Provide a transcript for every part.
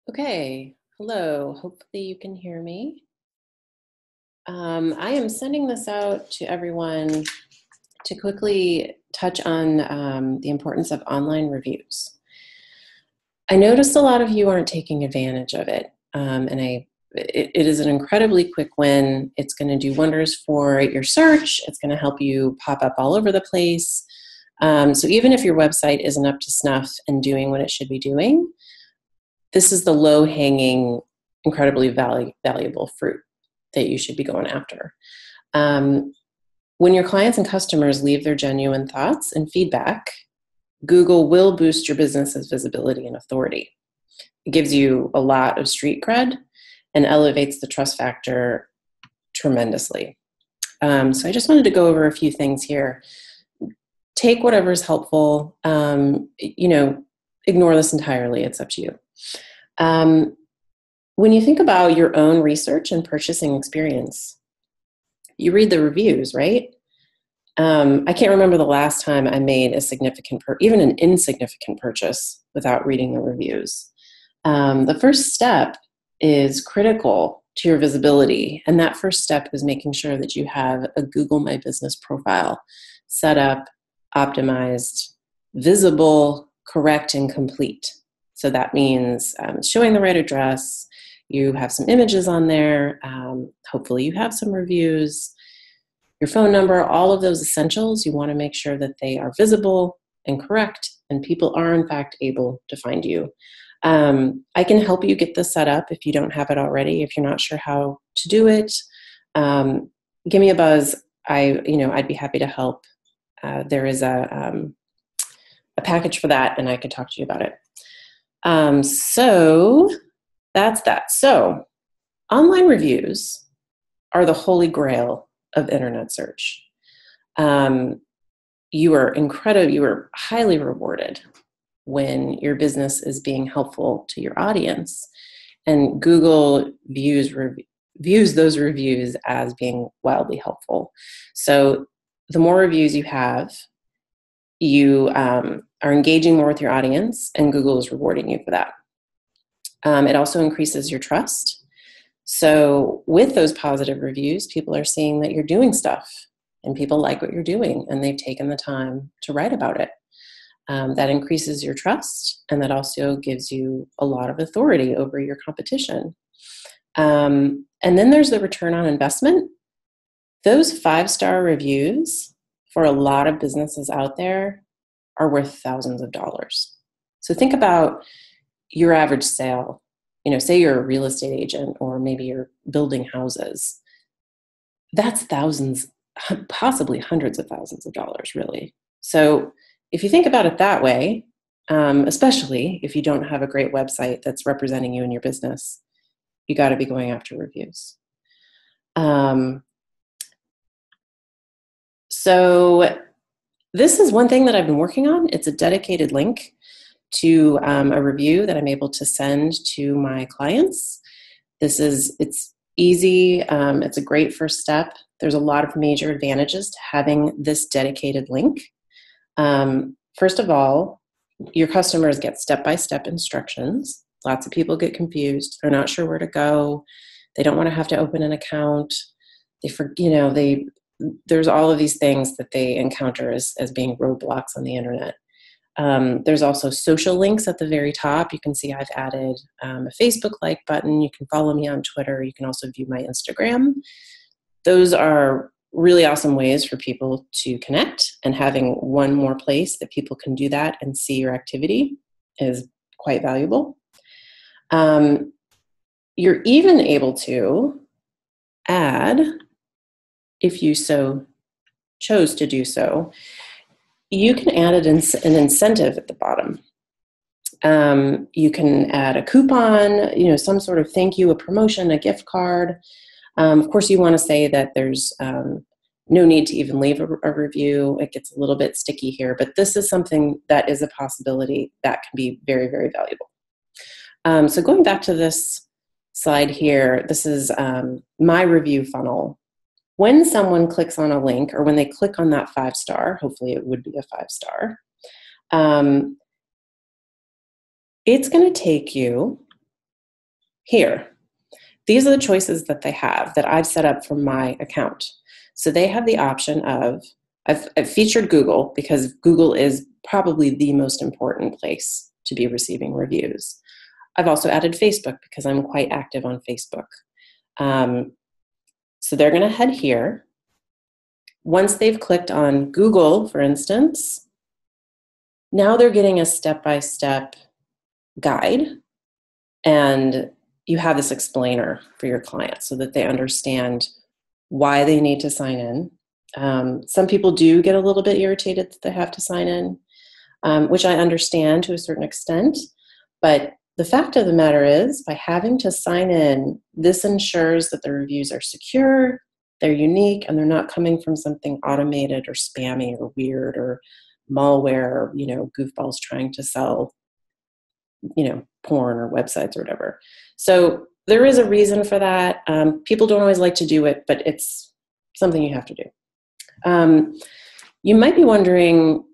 Okay, hello. Hopefully you can hear me. I am sending this out to everyone to quickly touch on the importance of online reviews. I noticed a lot of you aren't taking advantage of it, it is an incredibly quick win. It's going to do wonders for your search. It's going to help you pop up all over the place. So even if your website isn't up to snuff and doing what it should be doing, this is the low-hanging, incredibly valuable fruit that you should be going after. When your clients and customers leave their genuine thoughts and feedback, Google will boost your business's visibility and authority. It gives you a lot of street cred and elevates the trust factor tremendously. So I just wanted to go over a few things here. Take whatever's helpful. Ignore this entirely. It's up to you. When you think about your own research and purchasing experience, you read the reviews, right? I can't remember the last time I made a significant, even an insignificant purchase without reading the reviews. The first step is critical to your visibility, and that first step is making sure that you have a Google My Business profile set up, optimized, visible, correct, and complete. So that means showing the right address, you have some images on there, hopefully you have some reviews, your phone number, all of those essentials. You want to make sure that they are visible and correct, and people are in fact able to find you. I can help you get this set up if you don't have it already. If you're not sure how to do it, give me a buzz. I'd be happy to help. There is a package for that, and I could talk to you about it. So that's that. So online reviews are the holy grail of internet search. You are highly rewarded when your business is being helpful to your audience, and Google views those reviews as being wildly helpful. So the more reviews you have, you are engaging more with your audience, and Google is rewarding you for that. It also increases your trust. So with those positive reviews, people are seeing that you're doing stuff, and people like what you're doing, and they've taken the time to write about it. That increases your trust, and that also gives you a lot of authority over your competition. And then there's the return on investment. Those 5-star reviews for a lot of businesses out there are worth thousands of dollars. So think about your average sale. Say you're a real estate agent, or maybe you're building houses. That's thousands, possibly hundreds of thousands of dollars, really. So if you think about it that way, especially if you don't have a great website that's representing you and your business, you got to be going after reviews. So this is one thing that I've been working on. It's a dedicated link to a review that I'm able to send to my clients. It's easy. It's a great first step. There's a lot of major advantages to having this dedicated link. First of all, your customers get step-by-step instructions. Lots of people get confused. They're not sure where to go. They don't want to have to open an account. There's all of these things that they encounter as being roadblocks on the internet. There's also social links at the very top. You can see I've added a Facebook like button. You can follow me on Twitter. You can also view my Instagram. Those are really awesome ways for people to connect, and having one more place that people can do that and see your activity is quite valuable. You're even able to add, if you so chose to do so, you can add an incentive at the bottom. You can add a coupon, some sort of thank you, a promotion, a gift card. Of course, you want to say that there's no need to even leave a review. It gets a little bit sticky here, but this is something that is a possibility that can be very, very valuable. So going back to this slide here, this is my review funnel. When someone clicks on a link, or when they click on that 5-star, hopefully it would be a 5-star, it's going to take you here. These are the choices that they have that I've set up for my account. So they have the option of, I've featured Google because Google is probably the most important place to be receiving reviews. I've also added Facebook because I'm quite active on Facebook. So they're going to head here. Once they've clicked on Google, for instance, now they're getting a step-by-step guide, and you have this explainer for your client so that they understand why they need to sign in. Some people do get a little bit irritated that they have to sign in, which I understand to a certain extent. But the fact of the matter is, by having to sign in, this ensures that the reviews are secure, they're unique, and they're not coming from something automated or spammy or weird or malware or, goofballs trying to sell, porn or websites or whatever. So there is a reason for that. People don't always like to do it, but it's something you have to do. You might be wondering,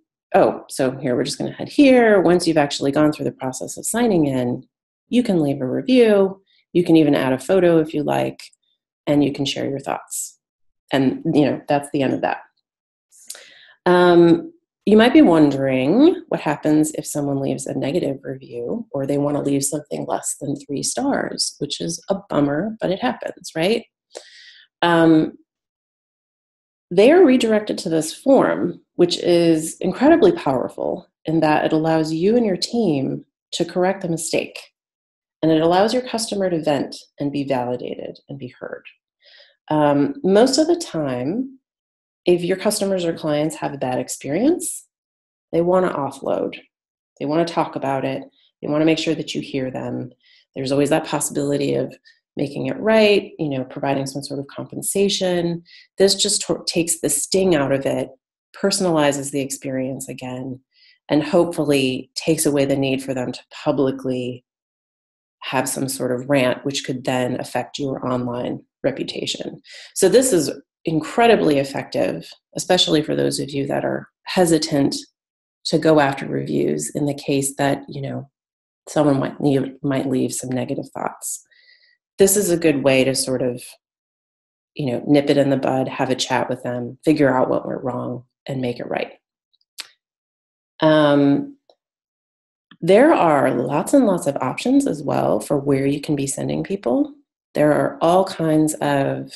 so here, we're just going to head here. Once you've actually gone through the process of signing in, you can leave a review. You can even add a photo if you like, and you can share your thoughts. And, that's the end of that. You might be wondering what happens if someone leaves a negative review or they want to leave something less than 3 stars, which is a bummer, but it happens, right? They are redirected to this form, which is incredibly powerful in that it allows you and your team to correct a mistake. And it allows your customer to vent and be validated and be heard. Most of the time, if your customers or clients have a bad experience, they want to offload. They want to talk about it. They want to make sure that you hear them. There's always that possibility of making it right, providing some sort of compensation. This just takes the sting out of it, personalizes the experience again, and hopefully takes away the need for them to publicly have some sort of rant, which could then affect your online reputation. So this is incredibly effective, especially for those of you that are hesitant to go after reviews in the case that, someone might leave some negative thoughts. This is a good way to sort of, nip it in the bud, have a chat with them, figure out what went wrong, and make it right. There are lots and lots of options as well for where you can be sending people. There are all kinds of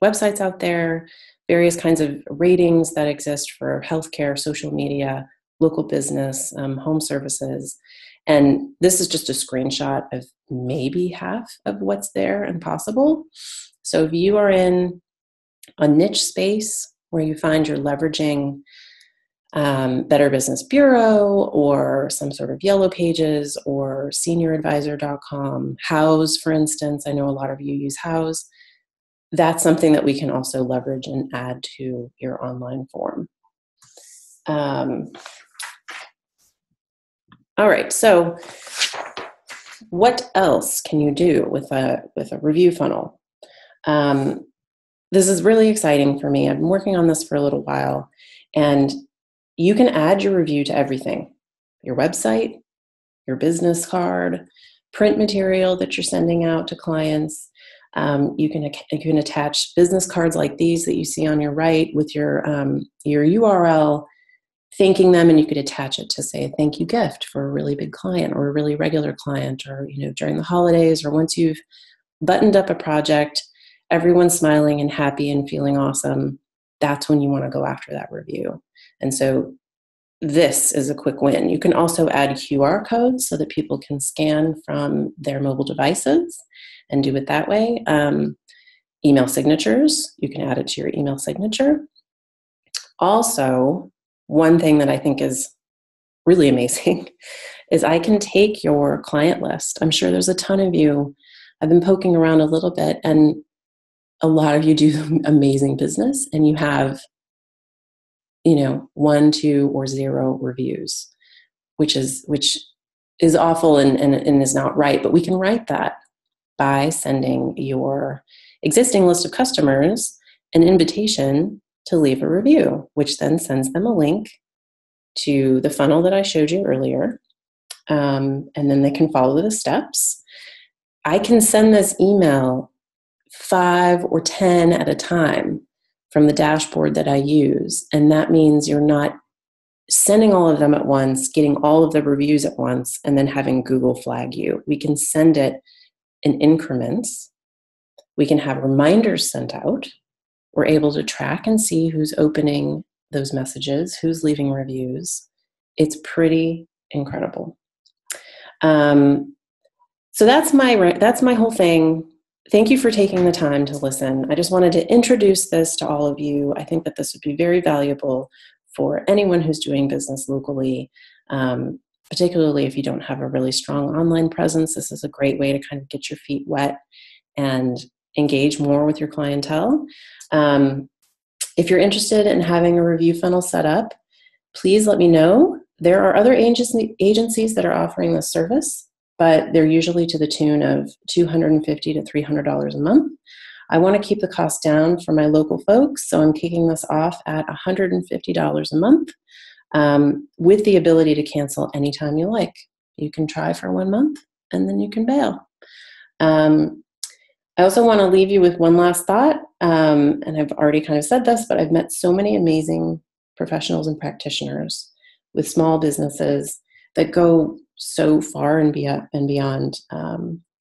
websites out there, various kinds of ratings that exist for healthcare, social media, local business, home services. And this is just a screenshot of maybe half of what's there and possible. So if you are in a niche space where you find you're leveraging Better Business Bureau or some sort of Yellow Pages or senioradvisor.com, House, for instance, I know a lot of you use House. That's something that we can also leverage and add to your online form. All right, so what else can you do with a review funnel? This is really exciting for me. I've been working on this for a little while, and you can add your review to everything: your website, your business card, print material that you're sending out to clients. You can attach business cards like these that you see on your right with your URL, thanking them, and you could attach it to, say, a thank you gift for a really big client or a really regular client, or during the holidays, or once you've buttoned up a project, everyone's smiling and happy and feeling awesome. That's when you want to go after that review. And so this is a quick win. You can also add QR codes so that people can scan from their mobile devices and do it that way. Email signatures, you can add it to your email signature. Also, one thing that I think is really amazing is I can take your client list. I'm sure there's a ton of you. I've been poking around a little bit, and a lot of you do amazing business, and you have 1, 2, or 0 reviews, which is awful and is not right. But we can write that by sending your existing list of customers an invitation to leave a review, which then sends them a link to the funnel that I showed you earlier. And then they can follow the steps. I can send this email 5 or 10 at a time from the dashboard that I use. And that means you're not sending all of them at once, getting all of the reviews at once, and then having Google flag you. We can send it in increments. We can have reminders sent out. We're able to track and see who's opening those messages, who's leaving reviews. It's pretty incredible. So that's my whole thing. Thank you for taking the time to listen. I just wanted to introduce this to all of you. I think that this would be very valuable for anyone who's doing business locally, particularly if you don't have a really strong online presence. This is a great way to kind of get your feet wet and engage more with your clientele. If you're interested in having a review funnel set up, please let me know. There are other agencies that are offering this service, but they're usually to the tune of $250 to $300 a month. I want to keep the cost down for my local folks, so I'm kicking this off at $150 a month with the ability to cancel anytime you like. You can try for 1 month and then you can bail. I also want to leave you with one last thought, and I've already kind of said this, but I've met so many amazing professionals and practitioners with small businesses that go so far and beyond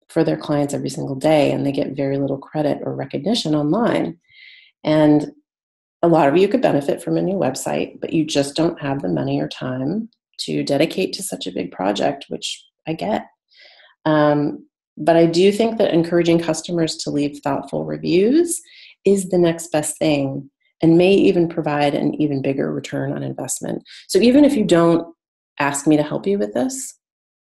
for their clients every single day, and they get very little credit or recognition online. And a lot of you could benefit from a new website, but you just don't have the money or time to dedicate to such a big project, which I get. But I do think that encouraging customers to leave thoughtful reviews is the next best thing and may even provide an even bigger return on investment. So even if you don't ask me to help you with this,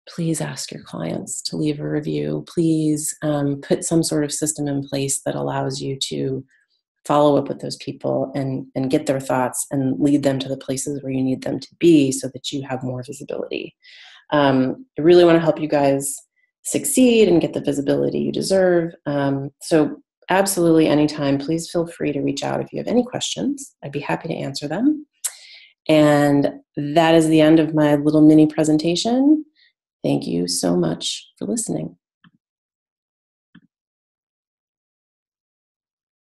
please ask your clients to leave a review. Please put some sort of system in place that allows you to follow up with those people and get their thoughts and lead them to the places where you need them to be so that you have more visibility. I really want to help you guys succeed and get the visibility you deserve. So absolutely anytime, please feel free to reach out if you have any questions. I'd be happy to answer them. And that is the end of my little mini presentation. Thank you so much for listening.